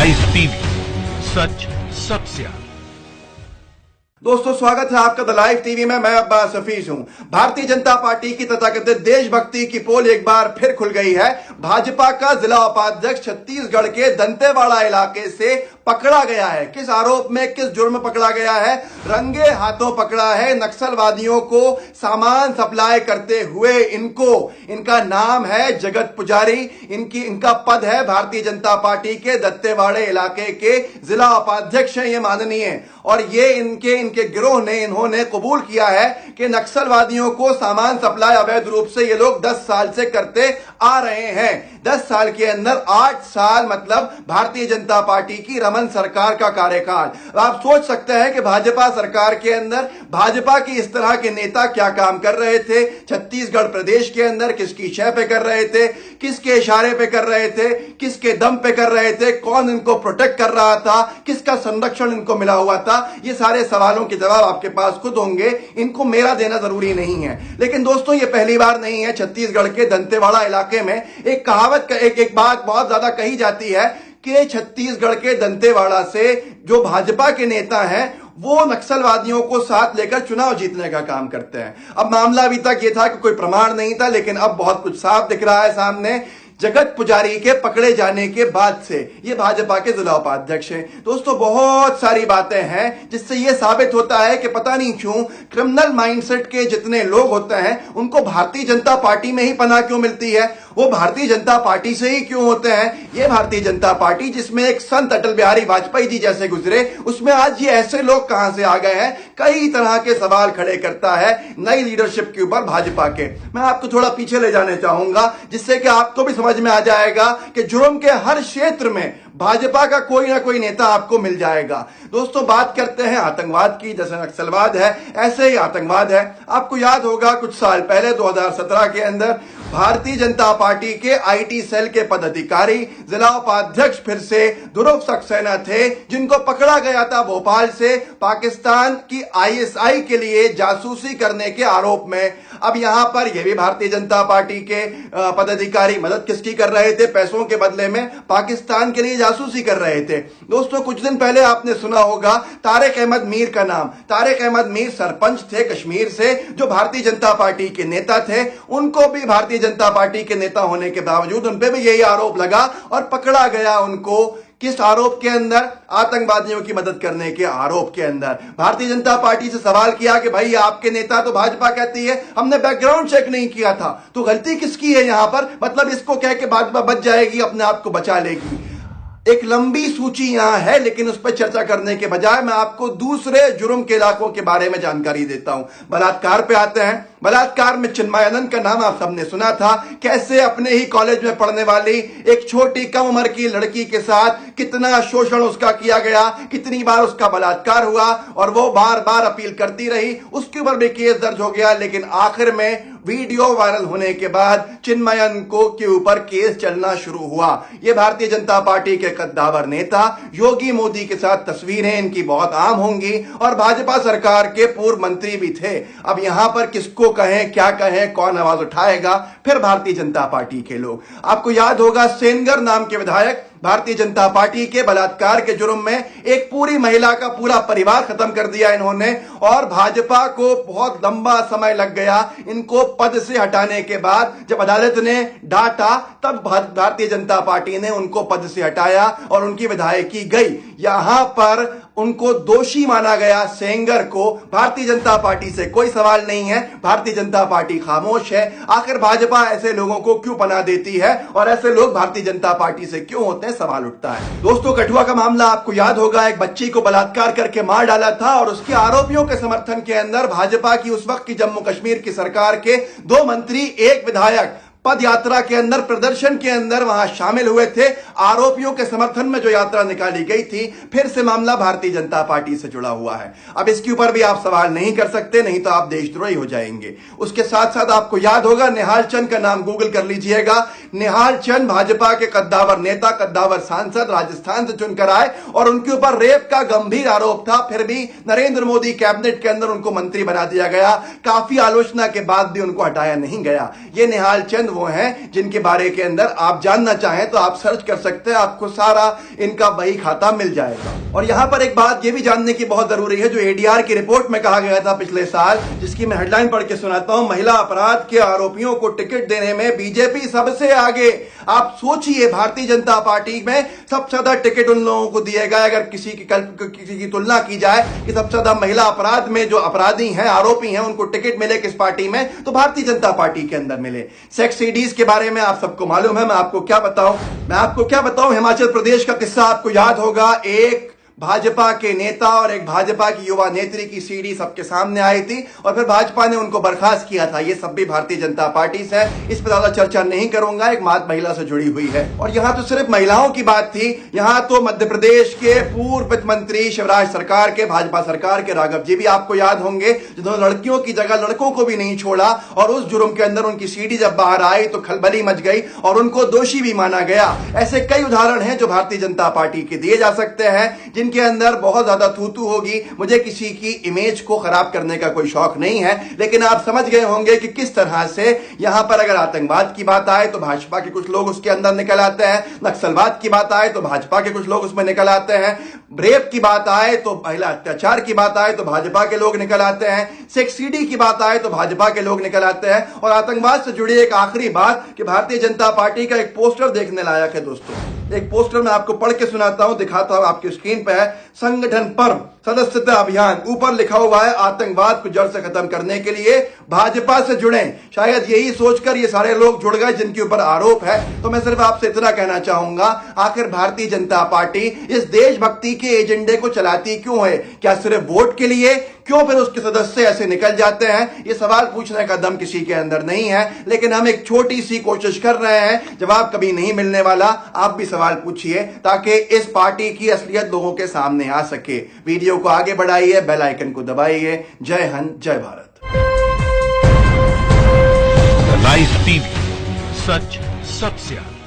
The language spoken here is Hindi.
लाइव टीवी, सच सबसे आगे। दोस्तों स्वागत है आपका द लाइव टीवी में। मैं अब्बास हफीज हूं। भारतीय जनता पार्टी की तथाकथित देशभक्ति की पोल एक बार फिर खुल गई है। भाजपा का जिला उपाध्यक्ष छत्तीसगढ़ के दंतेवाड़ा इलाके से पकड़ा गया है। किस आरोप में, किस जुर्म में पकड़ा गया है? रंगे हाथों पकड़ा है। नक्सलवादियों को सामान सप्लाई करते हुए इनका नाम है जगत पुजारी। इनका पद है भारतीय जनता पार्टी के दंतेवाड़े इलाके के जिला उपाध्यक्ष हैं ये माननीय। और ये इनके गिरोह ने इन्होंने कबूल किया है कि नक्सलवादियों को सामान सप्लाई अवैध रूप से ये लोग 10 साल से करते आ रहे हैं। 10 साल के अंदर 8 साल मतलब भारतीय जनता पार्टी की रमन सरकार का कार्यकाल। आप सोच सकते हैं कि भाजपा सरकार के अंदर भाजपा की इस तरह के नेता क्या काम कर रहे थे छत्तीसगढ़ प्रदेश के अंदर, किसकी शय पे कर रहे थे, किसके इशारे पे कर रहे थे, किसके दम पे कर रहे थे, कौन इनको प्रोटेक्ट कर रहा था, किसका संरक्षण इनको मिला हुआ था। ये सारे सवालों के जवाब आपके पास खुद होंगे, इनको मेरा देना जरूरी नहीं है। लेकिन दोस्तों ये पहली बार नहीं है छत्तीसगढ़ के दंतेवाड़ा इलाके में एक कहावत का एक बात बहुत ज्यादा कही जाती है कि छत्तीसगढ़ के दंतेवाड़ा से जो भाजपा के नेता हैं वो नक्सलवादियों को साथ लेकर चुनाव जीतने का काम करते हैं। अब मामला अभी तक ये था कि कोई प्रमाण नहीं था, लेकिन अब बहुत कुछ साफ दिख रहा है सामने। जगत पुजारी के पकड़े जाने के बाद से ये भाजपा के जिला उपाध्यक्ष हैं। दोस्तों बहुत सारी बातें हैं जिससे ये साबित होता है कि पता नहीं क्यों क्रिमिनल माइंडसेट के जितने लोग होते हैं उनको भारतीय जनता पार्टी में ही पनाह क्यों मिलती है, वो भारतीय जनता पार्टी से ही क्यों होते हैं। ये भारतीय जनता पार्टी जिसमें एक संत अटल बिहारी वाजपेयी जी जैसे गुजरे, उसमें आज ये ऐसे लोग कहां से आ गए हैं? कई तरह के सवाल खड़े करता है नई लीडरशिप के ऊपर भाजपा के। मैं आपको थोड़ा पीछे ले जाने चाहूंगा जिससे कि आपको भी समझ में आ जाएगा कि जुर्म के हर क्षेत्र में भाजपा का कोई ना कोई नेता आपको मिल जाएगा। दोस्तों बात करते हैं आतंकवाद की। जैसे नक्सलवाद है ऐसे ही आतंकवाद है। आपको याद होगा कुछ साल पहले 2017 के अंदर भारतीय जनता पार्टी के आईटी सेल के पदाधिकारी जिला उपाध्यक्ष फिर से ध्रुव सक्सेना थे जिनको पकड़ा गया था भोपाल से पाकिस्तान की आईएसआई के लिए जासूसी करने के आरोप में। अब यहां पर यह भी भारतीय जनता पार्टी के पदाधिकारी मदद किसकी कर रहे थे? पैसों के बदले में पाकिस्तान के लिए जासूसी कर रहे थे। दोस्तों कुछ दिन पहले आपने सुना होगा तारिक अहमद मीर का नाम। तारिक अहमद मीर सरपंच थे कश्मीर से जो भारतीय जनता पार्टी के नेता थे। उनको भी भारतीय जनता पार्टी के नेता होने के बावजूद उन पे भी यही आरोप लगा और पकड़ा गया उनको। किस आरोप के अंदर? आतंकवादियों की मदद करने के आरोप के अंदर। भारतीय जनता पार्टी से सवाल किया कि भाई आपके नेता तो भाजपा कहती है हमने बैकग्राउंड चेक नहीं किया था, तो गलती किसकी है यहां पर? मतलब इसको कह के भाजपा बच जाएगी, अपने आप को बचा लेगी। एक लंबी सूची यहां है, लेकिन उस पर चर्चा करने के बजाय मैं आपको दूसरे जुर्म के इलाकों के बारे में जानकारी देता हूं। बलात्कार पे आते हैं। बलात्कार में चिन्मयानंद का नाम आप सबने सुना था। कैसे अपने ही कॉलेज में पढ़ने वाली एक छोटी कम उम्र की लड़की के साथ कितना शोषण उसका किया गया, कितनी बार उसका बलात्कार हुआ और वो बार बार अपील करती रही। उसके ऊपर भी केस दर्ज हो गया, लेकिन आखिर में वीडियो वायरल होने के बाद चिन्मयन के ऊपर केस चलना शुरू हुआ। ये भारतीय जनता पार्टी के कद्दावर नेता योगी मोदी के साथ तस्वीरें इनकी बहुत आम होंगी और भाजपा सरकार के पूर्व मंत्री भी थे। अब यहां पर किसको कहें, क्या कहें, कौन आवाज उठाएगा? फिर भारतीय जनता पार्टी के लोग। आपको याद होगा सेनगर नाम के विधायक भारतीय जनता पार्टी के बलात्कार के जुर्म में एक पूरी महिला का पूरा परिवार खत्म कर दिया इन्होंने। और भाजपा को बहुत लंबा समय लग गया इनको पद से हटाने के बाद। जब अदालत ने डांटा तब भारतीय जनता पार्टी ने उनको पद से हटाया और उनकी विधायकी गई। यहां पर उनको दोषी माना गया सेंगर को। भारतीय जनता पार्टी से कोई सवाल नहीं है, भारतीय जनता पार्टी खामोश है। आखिर भाजपा ऐसे लोगों को क्यों पनाह देती है और ऐसे लोग भारतीय जनता पार्टी से क्यों होते हैं, सवाल उठता है। दोस्तों कठुआ का मामला आपको याद होगा। एक बच्ची को बलात्कार करके मार डाला था और उसके आरोपियों के समर्थन के अंदर भाजपा की उस वक्त की जम्मू कश्मीर की सरकार के 2 मंत्री, 1 विधायक पद यात्रा के अंदर, प्रदर्शन के अंदर वहां शामिल हुए थे। आरोपियों के समर्थन में जो यात्रा निकाली गई थी, फिर से मामला भारतीय जनता पार्टी से जुड़ा हुआ है। अब इसके ऊपर भी आप सवाल नहीं कर सकते, नहीं तो आप देशद्रोही हो जाएंगे। उसके साथ साथ आपको याद होगा निहाल चंद का नाम गूगल कर लीजिएगा। निहाल चंद भाजपा के कद्दावर नेता, कद्दावर सांसद, राजस्थान से चुनकर आए और उनके ऊपर रेप का गंभीर आरोप था। फिर भी नरेंद्र मोदी कैबिनेट के अंदर उनको मंत्री बना दिया गया। काफी आलोचना के बाद भी उनको हटाया नहीं गया। ये निहाल चंद चंद वो हैं जिनके बारे के अंदर आप जानना चाहें तो आप सर्च कर सकते हैं, आपको सारा इनका बही खाता मिल जाएगा। और यहां पर एक बात ये भी जानने की बहुत जरूरी है, जो एडीआर की रिपोर्ट में कहा गया था पिछले साल, जिसकी मैं हेडलाइन पढ़ के सुनाता हूं, महिला अपराध के आरोपियों को टिकट देने में बीजेपी सबसे आगे। आप सोचिए, भारतीय जनता पार्टी में सबसे ज्यादा टिकट उन लोगों को दिए गए, अगर किसी की तुलना की जाए कि सबसे ज्यादा महिला अपराध में जो अपराधी हैं, आरोपी हैं, उनको टिकट मिले किस पार्टी में, तो भारतीय जनता पार्टी के अंदर मिले। सेक्स सीडीज के बारे में आप सबको मालूम है, मैं आपको क्या बताऊं, हिमाचल प्रदेश का किस्सा आपको याद होगा। एक भाजपा के नेता और एक भाजपा की युवा नेत्री की सीडी सबके सामने आई थी और फिर भाजपा ने उनको बर्खास्त किया था। ये सब भी भारतीय जनता पार्टी से, इस पर ज्यादा चर्चा नहीं करूंगा, एक मात महिला से जुड़ी हुई है। और यहां तो सिर्फ महिलाओं की बात थी, यहां तो मध्य प्रदेश के पूर्व वित्त मंत्री शिवराज सरकार के, भाजपा सरकार के राघव जी भी आपको याद होंगे, जिन्होंने लड़कियों की जगह लड़कों को भी नहीं छोड़ा और उस जुर्म के अंदर उनकी सीडी जब बाहर आई तो खलबली मच गई और उनको दोषी भी माना गया। ऐसे कई उदाहरण हैं जो भारतीय जनता पार्टी के दिए जा सकते हैं, जिनके अंदर बहुत ज्यादा थूथू होगी। मुझे किसी की इमेज को खराब करने का कोई शौक नहीं है, लेकिन आप समझ गए होंगे कि किस तरह से यहां पर अगर आतंकवाद की बात आए तो भाजपा के कुछ लोग उसके अंदर निकल आते हैं, नक्सलवाद की बात आए तो भाजपा के कुछ लोग उसमें निकल आते हैं, रेप की बात आए तो महिला अत्याचार की बात आए तो भाजपा के लोग निकल आते हैं, सेक्स सीडी की बात आए तो भाजपा के लोग निकल आते हैं। और आतंकवाद से जुड़ी एक आखिरी बात कि भारतीय जनता पार्टी का एक पोस्टर देखने लायक है दोस्तों। एक पोस्टर मैं आपको पढ़ के सुनाता हूं, दिखाता हूं, आपकी स्क्रीन पे है। संगठन पर्व सदस्यता अभियान, ऊपर लिखा हुआ है आतंकवाद को जड़ से खत्म करने के लिए भाजपा से जुड़ें। शायद यही सोचकर ये सारे लोग जुड़ गए जिनके ऊपर आरोप है। तो मैं सिर्फ आपसे इतना कहना चाहूंगा, आखिर भारतीय जनता पार्टी इस देशभक्ति के एजेंडे को चलाती क्यों है? क्या सिर्फ वोट के लिए? क्यों फिर उसके सदस्य ऐसे निकल जाते हैं? ये सवाल पूछने का दम किसी के अंदर नहीं है, लेकिन हम एक छोटी सी कोशिश कर रहे हैं। जवाब कभी नहीं मिलने वाला, आप भी सवाल पूछिए ताकि इस पार्टी की असलियत लोगों के सामने आ सके। वीडियो को आगे बढ़ाइए, बेल आइकन को दबाइए। जय हिंद, जय भारत। लाइव टीवी, सच सबसे आगे।